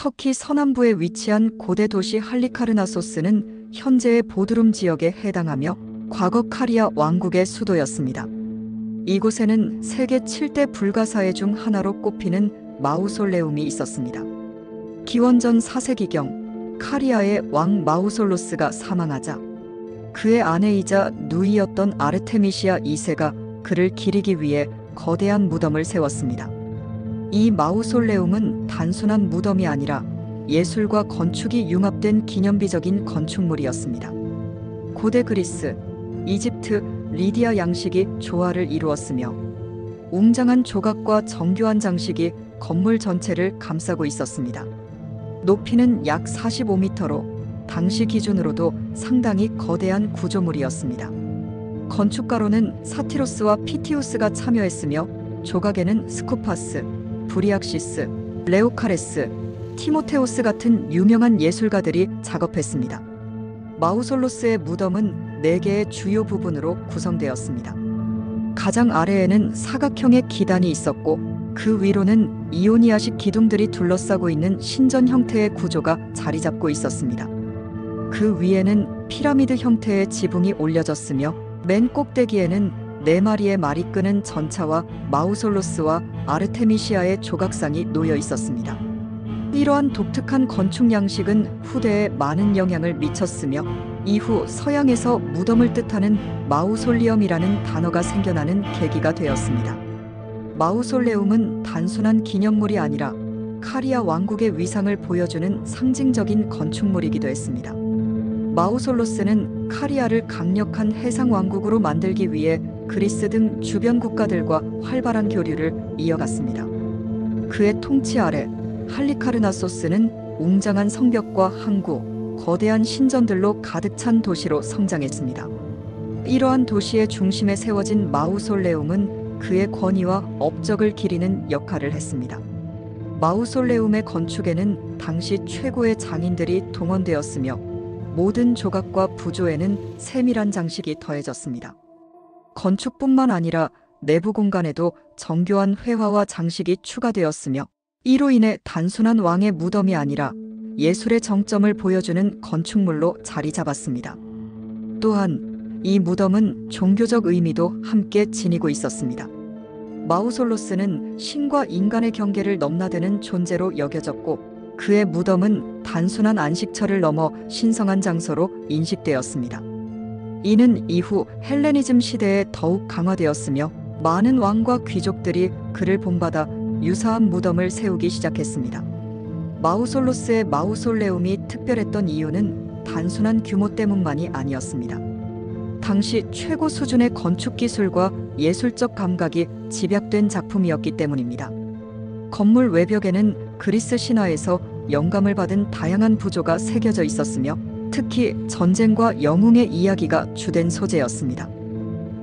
터키 서남부에 위치한 고대 도시 할리카르나소스는 현재의 보드룸 지역에 해당하며 과거 카리아 왕국의 수도였습니다. 이곳에는 세계 7대 불가사의 중 하나로 꼽히는 마우솔레움이 있었습니다. 기원전 4세기경 카리아의 왕 마우솔로스가 사망하자 그의 아내이자 누이였던 아르테미시아 2세가 그를 기리기 위해 거대한 무덤을 세웠습니다. 이 마우솔레움은 단순한 무덤이 아니라 예술과 건축이 융합된 기념비적인 건축물이었습니다. 고대 그리스, 이집트, 리디아 양식이 조화를 이루었으며 웅장한 조각과 정교한 장식이 건물 전체를 감싸고 있었습니다. 높이는 약 45m로 당시 기준으로도 상당히 거대한 구조물이었습니다. 건축가로는 사티로스와 피티우스가 참여했으며 조각에는 스코파스, 브리악시스, 레오카레스, 티모테오스 같은 유명한 예술가들이 작업했습니다. 마우솔로스의 무덤은 4개의 주요 부분으로 구성되었습니다. 가장 아래에는 사각형의 기단이 있었고 그 위로는 이오니아식 기둥들이 둘러싸고 있는 신전 형태의 구조가 자리 잡고 있었습니다. 그 위에는 피라미드 형태의 지붕이 올려졌으며 맨 꼭대기에는 4마리의 말이 끄는 전차와 마우솔로스와 아르테미시아의 조각상이 놓여 있었습니다. 이러한 독특한 건축 양식은 후대에 많은 영향을 미쳤으며 이후 서양에서 무덤을 뜻하는 마우솔리엄이라는 단어가 생겨나는 계기가 되었습니다. 마우솔레움은 단순한 기념물이 아니라 카리아 왕국의 위상을 보여주는 상징적인 건축물이기도 했습니다. 마우솔로스는 카리아를 강력한 해상 왕국으로 만들기 위해 그리스 등 주변 국가들과 활발한 교류를 이어갔습니다. 그의 통치 아래 할리카르나소스는 웅장한 성벽과 항구, 거대한 신전들로 가득 찬 도시로 성장했습니다. 이러한 도시의 중심에 세워진 마우솔레움은 그의 권위와 업적을 기리는 역할을 했습니다. 마우솔레움의 건축에는 당시 최고의 장인들이 동원되었으며 모든 조각과 부조에는 세밀한 장식이 더해졌습니다. 건축뿐만 아니라 내부 공간에도 정교한 회화와 장식이 추가되었으며 이로 인해 단순한 왕의 무덤이 아니라 예술의 정점을 보여주는 건축물로 자리 잡았습니다. 또한 이 무덤은 종교적 의미도 함께 지니고 있었습니다. 마우솔로스는 신과 인간의 경계를 넘나드는 존재로 여겨졌고 그의 무덤은 단순한 안식처를 넘어 신성한 장소로 인식되었습니다. 이는 이후 헬레니즘 시대에 더욱 강화되었으며 많은 왕과 귀족들이 그를 본받아 유사한 무덤을 세우기 시작했습니다. 마우솔로스의 마우솔레움이 특별했던 이유는 단순한 규모 때문만이 아니었습니다. 당시 최고 수준의 건축 기술과 예술적 감각이 집약된 작품이었기 때문입니다. 건물 외벽에는 그리스 신화에서 영감을 받은 다양한 부조가 새겨져 있었으며 특히 전쟁과 영웅의 이야기가 주된 소재였습니다.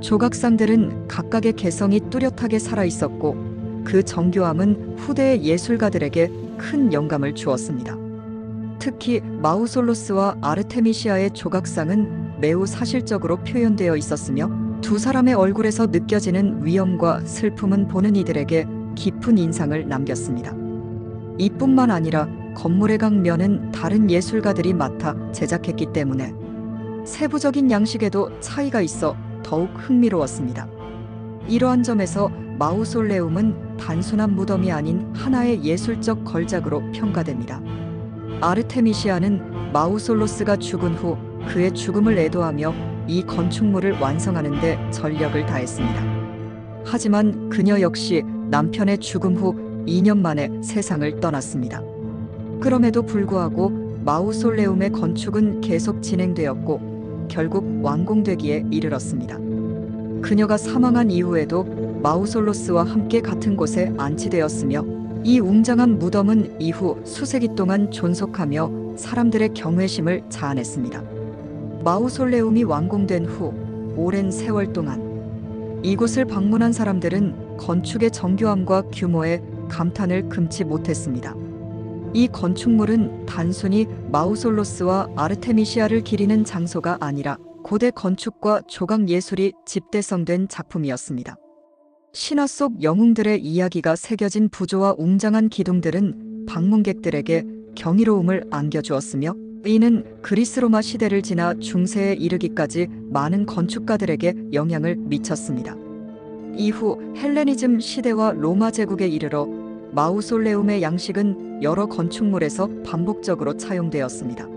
조각상들은 각각의 개성이 뚜렷하게 살아있었고 그 정교함은 후대의 예술가들에게 큰 영감을 주었습니다. 특히 마우솔로스와 아르테미시아의 조각상은 매우 사실적으로 표현되어 있었으며 두 사람의 얼굴에서 느껴지는 위엄과 슬픔은 보는 이들에게 깊은 인상을 남겼습니다. 이뿐만 아니라 건물의 강면은 다른 예술가들이 맡아 제작했기 때문에 세부적인 양식에도 차이가 있어 더욱 흥미로웠습니다. 이러한 점에서 마우솔레움은 단순한 무덤이 아닌 하나의 예술적 걸작으로 평가됩니다. 아르테미시아는 마우솔로스가 죽은 후 그의 죽음을 애도하며 이 건축물을 완성하는 데 전력을 다했습니다. 하지만 그녀 역시 남편의 죽음 후 2년 만에 세상을 떠났습니다. 그럼에도 불구하고 마우솔레움의 건축은 계속 진행되었고 결국 완공되기에 이르렀습니다. 그녀가 사망한 이후에도 마우솔로스와 함께 같은 곳에 안치되었으며 이 웅장한 무덤은 이후 수세기 동안 존속하며 사람들의 경외심을 자아냈습니다. 마우솔레움이 완공된 후 오랜 세월 동안 이곳을 방문한 사람들은 건축의 정교함과 규모에 감탄을 금치 못했습니다. 이 건축물은 단순히 마우솔로스와 아르테미시아를 기리는 장소가 아니라 고대 건축과 조각 예술이 집대성된 작품이었습니다. 신화 속 영웅들의 이야기가 새겨진 부조와 웅장한 기둥들은 방문객들에게 경이로움을 안겨주었으며 이는 그리스 로마 시대를 지나 중세에 이르기까지 많은 건축가들에게 영향을 미쳤습니다. 이후 헬레니즘 시대와 로마 제국에 이르러 마우솔레움의 양식은 여러 건축물에서 반복적으로 차용되었습니다.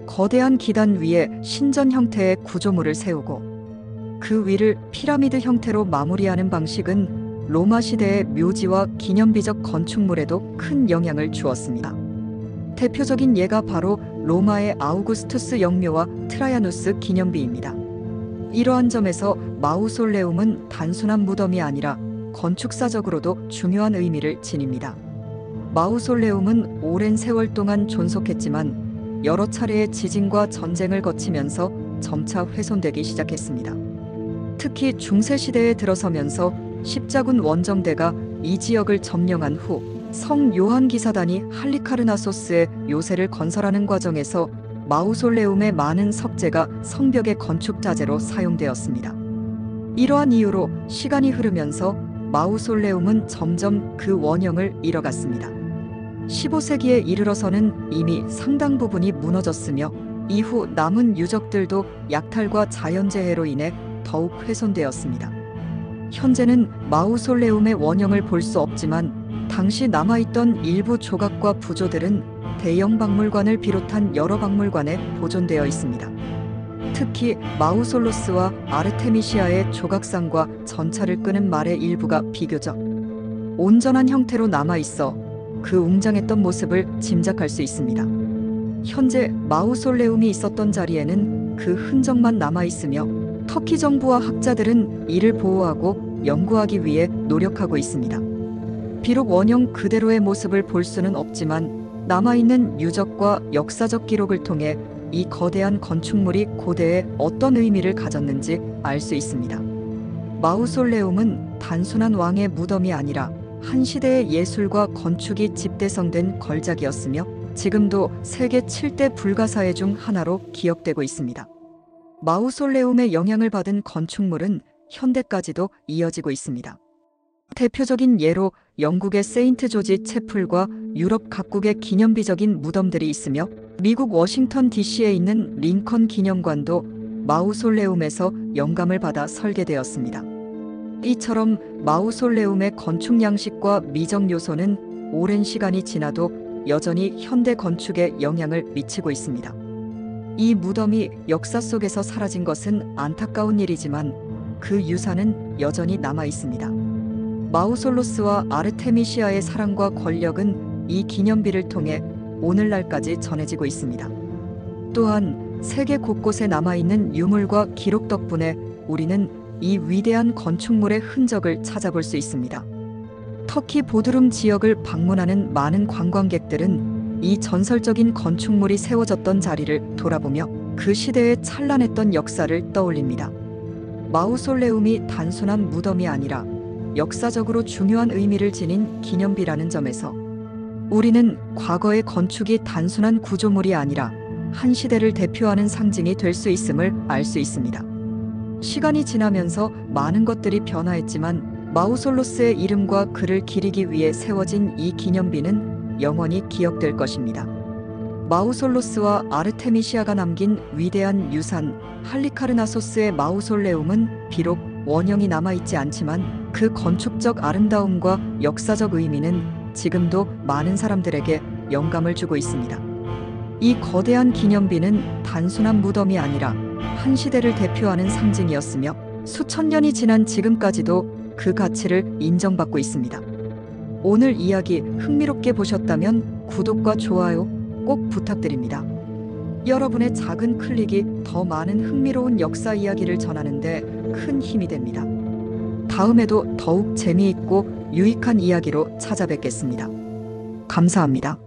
거대한 기단 위에 신전 형태의 구조물을 세우고 그 위를 피라미드 형태로 마무리하는 방식은 로마 시대의 묘지와 기념비적 건축물에도 큰 영향을 주었습니다. 대표적인 예가 바로 로마의 아우구스투스 영묘와 트라야누스 기념비입니다. 이러한 점에서 마우솔레움은 단순한 무덤이 아니라 건축사적으로도 중요한 의미를 지닙니다. 마우솔레움은 오랜 세월 동안 존속했지만 여러 차례의 지진과 전쟁을 거치면서 점차 훼손되기 시작했습니다. 특히 중세시대에 들어서면서 십자군 원정대가 이 지역을 점령한 후 성 요한 기사단이 할리카르나소스의 요새를 건설하는 과정에서 마우솔레움의 많은 석재가 성벽의 건축 자재로 사용되었습니다. 이러한 이유로 시간이 흐르면서 마우솔레움은 점점 그 원형을 잃어갔습니다. 15세기에 이르러서는 이미 상당 부분이 무너졌으며 이후 남은 유적들도 약탈과 자연재해로 인해 더욱 훼손되었습니다. 현재는 마우솔레움의 원형을 볼 수 없지만 당시 남아있던 일부 조각과 부조들은 대형 박물관을 비롯한 여러 박물관에 보존되어 있습니다. 특히 마우솔로스와 아르테미시아의 조각상과 전차를 끄는 말의 일부가 비교적 온전한 형태로 남아있어 그 웅장했던 모습을 짐작할 수 있습니다. 현재 마우솔레움이 있었던 자리에는 그 흔적만 남아있으며 터키 정부와 학자들은 이를 보호하고 연구하기 위해 노력하고 있습니다. 비록 원형 그대로의 모습을 볼 수는 없지만 남아있는 유적과 역사적 기록을 통해 이 거대한 건축물이 고대에 어떤 의미를 가졌는지 알 수 있습니다. 마우솔레움은 단순한 왕의 무덤이 아니라 한 시대의 예술과 건축이 집대성된 걸작이었으며 지금도 세계 7대 불가사의 중 하나로 기억되고 있습니다. 마우솔레움의 영향을 받은 건축물은 현대까지도 이어지고 있습니다. 대표적인 예로 영국의 세인트 조지 채플과 유럽 각국의 기념비적인 무덤들이 있으며 미국 워싱턴 DC에 있는 링컨 기념관도 마우솔레움에서 영감을 받아 설계되었습니다. 이처럼 마우솔레움의 건축 양식과 미적 요소는 오랜 시간이 지나도 여전히 현대 건축에 영향을 미치고 있습니다. 이 무덤이 역사 속에서 사라진 것은 안타까운 일이지만 그 유산은 여전히 남아 있습니다. 마우솔로스와 아르테미시아의 사랑과 권력은 이 기념비를 통해 오늘날까지 전해지고 있습니다. 또한 세계 곳곳에 남아있는 유물과 기록 덕분에 우리는 이 위대한 건축물의 흔적을 찾아볼 수 있습니다. 터키 보드룸 지역을 방문하는 많은 관광객들은 이 전설적인 건축물이 세워졌던 자리를 돌아보며 그 시대의 찬란했던 역사를 떠올립니다. 마우솔레움이 단순한 무덤이 아니라 역사적으로 중요한 의미를 지닌 기념비라는 점에서 우리는 과거의 건축이 단순한 구조물이 아니라 한 시대를 대표하는 상징이 될 수 있음을 알 수 있습니다. 시간이 지나면서 많은 것들이 변화했지만 마우솔로스의 이름과 글을 기리기 위해 세워진 이 기념비는 영원히 기억될 것입니다. 마우솔로스와 아르테미시아가 남긴 위대한 유산 할리카르나소스의 마우솔레움은 비록 원형이 남아있지 않지만 그 건축적 아름다움과 역사적 의미는 지금도 많은 사람들에게 영감을 주고 있습니다. 이 거대한 기념비는 단순한 무덤이 아니라 한 시대를 대표하는 상징이었으며 수천 년이 지난 지금까지도 그 가치를 인정받고 있습니다. 오늘 이야기 흥미롭게 보셨다면 구독과 좋아요 꼭 부탁드립니다. 여러분의 작은 클릭이 더 많은 흥미로운 역사 이야기를 전하는 데 큰 힘이 됩니다. 다음에도 더욱 재미있고 유익한 이야기로 찾아뵙겠습니다. 감사합니다.